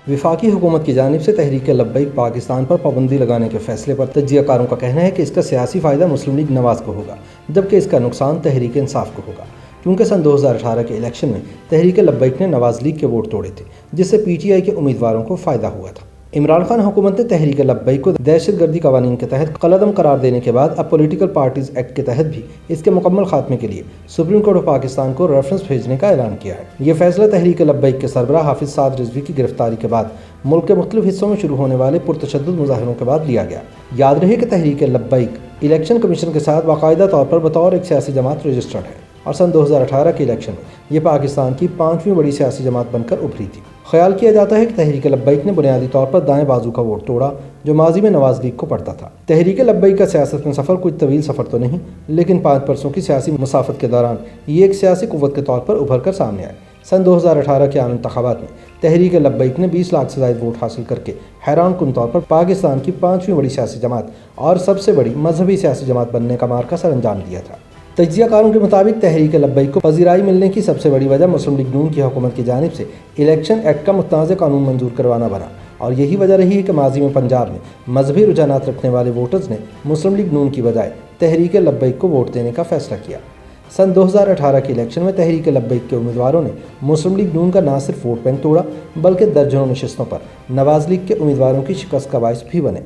وفاقی حکومت کی جانب سے تحریک لبیک پاکستان پر پابندی لگانے کے فیصلے پر تجزیہ کاروں کا کہنا ہے کہ اس کا سیاسی فائدہ مسلم لیگ نواز کو ہوگا، جبکہ اس کا نقصان تحریک انصاف کو ہوگا، کیونکہ سن 2018 کے الیکشن میں تحریک لبیک نے نواز لیگ کے ووٹ توڑے تھے، جس سے پی ٹی آئی کے امیدواروں کو فائدہ ہوا تھا۔ عمران خان حکومت نے تحریک لبیک کو دہشت گردی قوانین کے تحت کالعدم قرار دینے کے بعد اب پولیٹیکل پارٹیز ایکٹ کے تحت بھی اس کے مکمل خاتمے کے لیے سپریم کورٹ آف پاکستان کو ریفرنس بھیجنے کا اعلان کیا ہے۔ یہ فیصلہ تحریک لبیک کے سربراہ حافظ سعد رضوی کی گرفتاری کے بعد ملک کے مختلف حصوں میں شروع ہونے والے پرتشدد مظاہروں کے بعد لیا گیا۔ یاد رہے کہ تحریک لبیک الیکشن کمیشن کے ساتھ باقاعدہ طور پر بطور ایک سیاسی جماعت رجسٹرڈ ہے اور سن 2018 کے الیکشن میں یہ پاکستان کی 5ویں بڑی سیاسی جماعت بن کر ابھری تھی۔ خیال کیا جاتا ہے کہ تحریک لبیک نے بنیادی طور پر دائیں بازو کا ووٹ توڑا جو ماضی میں نواز لیگ کو پڑتا تھا۔ تحریک لبیک کا سیاست میں سفر کوئی طویل سفر تو نہیں، لیکن 5 برسوں کی سیاسی مسافت کے دوران یہ ایک سیاسی قوت کے طور پر ابھر کر سامنے آئے۔ سن 2018 کے عام انتخابات میں تحریک لبیک نے 20 لاکھ سے زائد ووٹ حاصل کر کے حیران کن طور پر پاکستان کی 5ویں بڑی سیاسی جماعت اور سب سے بڑی مذہبی سیاسی جماعت بننے کا معرکہ سر انجام دیا تھا۔ تجزیہ کاروں کے مطابق تحریک لبیک کو پذیرائی ملنے کی سب سے بڑی وجہ مسلم لیگ نون کی حکومت کی جانب سے الیکشن ایکٹ کا متنازع قانون منظور کروانا بنا، اور یہی وجہ رہی ہے کہ ماضی میں پنجاب میں مذہبی رجحانات رکھنے والے ووٹرز نے مسلم لیگ نون کی بجائے تحریک لبیک کو ووٹ دینے کا فیصلہ کیا۔ سن 2018 کے الیکشن میں تحریک لبیک کے امیدواروں نے مسلم لیگ نون کا نہ صرف ووٹ بینک توڑا بلکہ درجنوں نشستوں پر نواز لیگ کے امیدواروں کی شکست کا باعث بھی بنے۔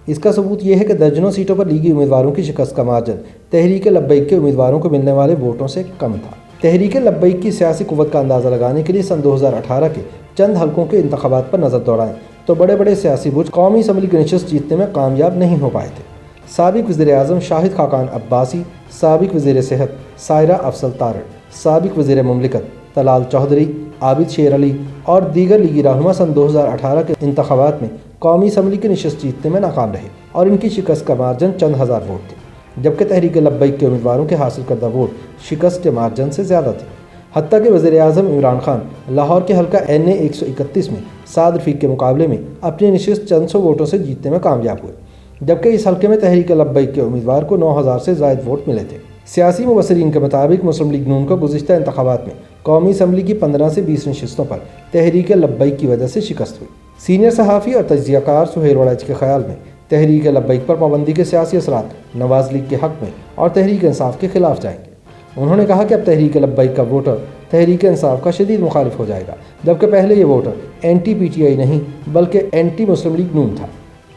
اس کا ثبوت یہ ہے کہ درجنوں سیٹوں پر لیگی امیدواروں کی شکست کا مارجن تحریک لبیک کے امیدواروں کو ملنے والے ووٹوں سے کم تھا۔ تحریک لبیک کی سیاسی قوت کا اندازہ لگانے کے لیے سن 2018 کے چند حلقوں کے انتخابات پر نظر دوڑائیں تو بڑے بڑے سیاسی برج قومی اسمبلی کی نشست جیتنے میں کامیاب نہیں ہو پائے تھے۔ سابق وزیر اعظم شاہد خاقان عباسی، سابق وزیر صحت سائرہ افضل تارڑ، سابق وزیر مملکت طلال چودھری، عابد شیر علی اور دیگر لیگی رہنما سن 2018 کے انتخابات میں قومی اسمبلی کی نشست جیتنے میں ناکام رہے اور ان کی شکست کا مارجن چند ہزار ووٹ تھے، جبکہ تحریک لبیک کے امیدواروں کے حاصل کردہ ووٹ شکست کے مارجن سے زیادہ تھے۔ حتیٰ کہ وزیر اعظم عمران خان لاہور کے حلقہ NA 131 میں سعد رفیق کے مقابلے میں اپنی نشست چند سو ووٹوں سے جیتنے میں کامیاب ہوئے، جبکہ اس حلقے میں تحریک لبیک کے امیدوار کو 9000 سے زائد ووٹ ملے تھے۔ سیاسی مبصرین کے مطابق مسلم لیگ نون کو گزشتہ انتخابات میں قومی اسمبلی کی 15 سے 20 نشستوں پر تحریک لبیک کی وجہ سے شکست ہوئی۔ سینئر صحافی اور تجزیہ کار سہیل وڑائچ کے خیال میں تحریک لبیک پر پابندی کے سیاسی اثرات نواز لیگ کے حق میں اور تحریک انصاف کے خلاف جائیں گے۔ انہوں نے کہا کہ اب تحریک لبیک کا ووٹر تحریک انصاف کا شدید مخالف ہو جائے گا، جبکہ پہلے یہ voter anti P T I نہیں بلکہ اینٹی مسلم لیگ نون تھا،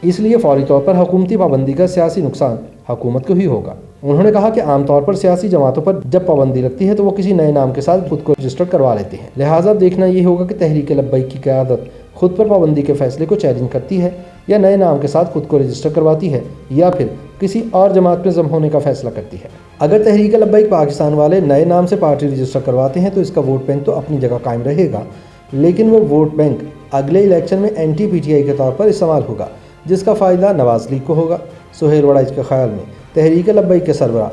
اس لیے فوری طور پر حکومتی پابندی کا سیاسی نقصان حکومت کو ہی ہوگا۔ انہوں نے کہا کہ عام طور پر سیاسی جماعتوں پر جب پابندی لگتی ہے تو وہ کسی نئے نام کے ساتھ خود کو رجسٹر کروا لیتے ہیں، لہٰذا دیکھنا یہ ہوگا کہ تحریک لبیک کی قیادت خود پر پابندی کے فیصلے کو چیلنج کرتی ہے یا نئے نام کے ساتھ خود کو رجسٹر کرواتی ہے یا پھر کسی اور جماعت میں ضم ہونے کا فیصلہ کرتی ہے۔ اگر تحریک لبیک پاکستان والے نئے نام سے پارٹی رجسٹر کرواتے ہیں تو اس کا ووٹ بینک تو اپنی جگہ قائم رہے گا، لیکن وہ ووٹ بینک اگلے الیکشن میں اینٹی پی ٹی آئی کے طور پر استعمال ہوگا، جس کا فائدہ نواز لیگ کو ہوگا۔ سہیل وڑائچ کے خیال میں تحریک لبیک کے سربراہ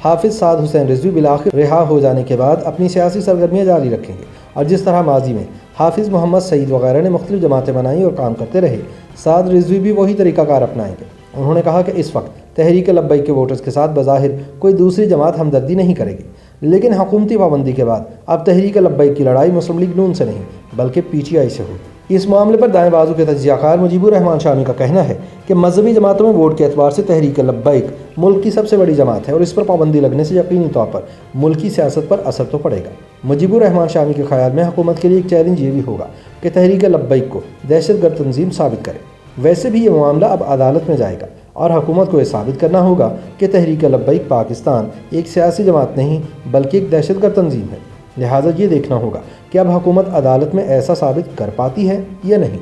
حافظ سعد حسین رضوی بالآخر رہا ہو جانے کے بعد اپنی سیاسی سرگرمیاں جاری رکھیں گے، اور جس طرح ماضی میں حافظ محمد سعید وغیرہ نے مختلف جماعتیں بنائیں اور کام کرتے رہے، سعد رضوی بھی وہی طریقہ کار اپنائیں گے۔ انہوں نے کہا کہ اس وقت تحریک لبیک کے ووٹرز کے ساتھ بظاہر کوئی دوسری جماعت ہمدردی نہیں کرے گی، لیکن حکومتی پابندی کے بعد اب تحریک لبیک کی لڑائی مسلم لیگ نون سے نہیں بلکہ پی ٹی آئی سے ہوگی۔ اس معاملے پر دائیں بازو کے تجزیہ کار مجیب الرحمان شامی کا کہنا ہے کہ مذہبی جماعتوں میں ووٹ کے اعتبار سے تحریک لبیک ملک کی سب سے بڑی جماعت ہے اور اس پر پابندی لگنے سے یقینی طور پر ملکی سیاست پر اثر تو پڑے گا۔ مجیب الرحمان شامی کے خیال میں حکومت کے لیے ایک چیلنج یہ بھی ہوگا کہ تحریک لبیک کو دہشت گرد تنظیم ثابت کرے۔ ویسے بھی یہ معاملہ اب عدالت میں جائے گا اور حکومت کو یہ ثابت کرنا ہوگا کہ تحریک لبیک پاکستان ایک سیاسی جماعت نہیں بلکہ ایک دہشت گرد تنظیم ہے، لہٰذا یہ دیکھنا ہوگا کہ اب حکومت عدالت میں ایسا ثابت کر پاتی ہے یا نہیں۔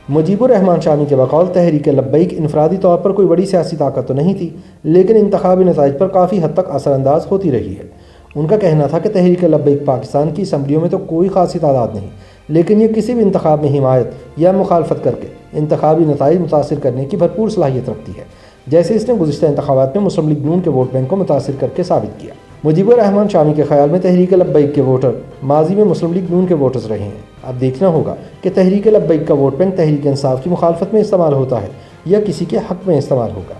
مجیب الرحمان شامی کے بقول تحریک لبیک انفرادی طور پر کوئی بڑی سیاسی طاقت تو نہیں تھی، لیکن انتخابی نتائج پر کافی حد تک اثر انداز ہوتی رہی ہے۔ ان کا کہنا تھا کہ تحریک لبیک پاکستان کی اسمبلیوں میں تو کوئی خاصی تعداد نہیں، لیکن یہ کسی بھی انتخاب میں حمایت یا مخالفت کر کے انتخابی نتائج متاثر کرنے کی بھرپور صلاحیت رکھتی ہے، جیسے اس نے گزشتہ انتخابات میں مسلم لیگ نون کے ووٹ بینک کو متاثر کر کے ثابت کیا۔ مجیب الرحمان شامی کے خیال میں تحریک لبیک کے ووٹر ماضی میں مسلم لیگ نون کے ووٹرز رہے ہیں۔ اب دیکھنا ہوگا کہ تحریک لبیک کا ووٹ بینک تحریک انصاف کی مخالفت میں استعمال ہوتا ہے یا کسی کے حق میں استعمال ہوگا۔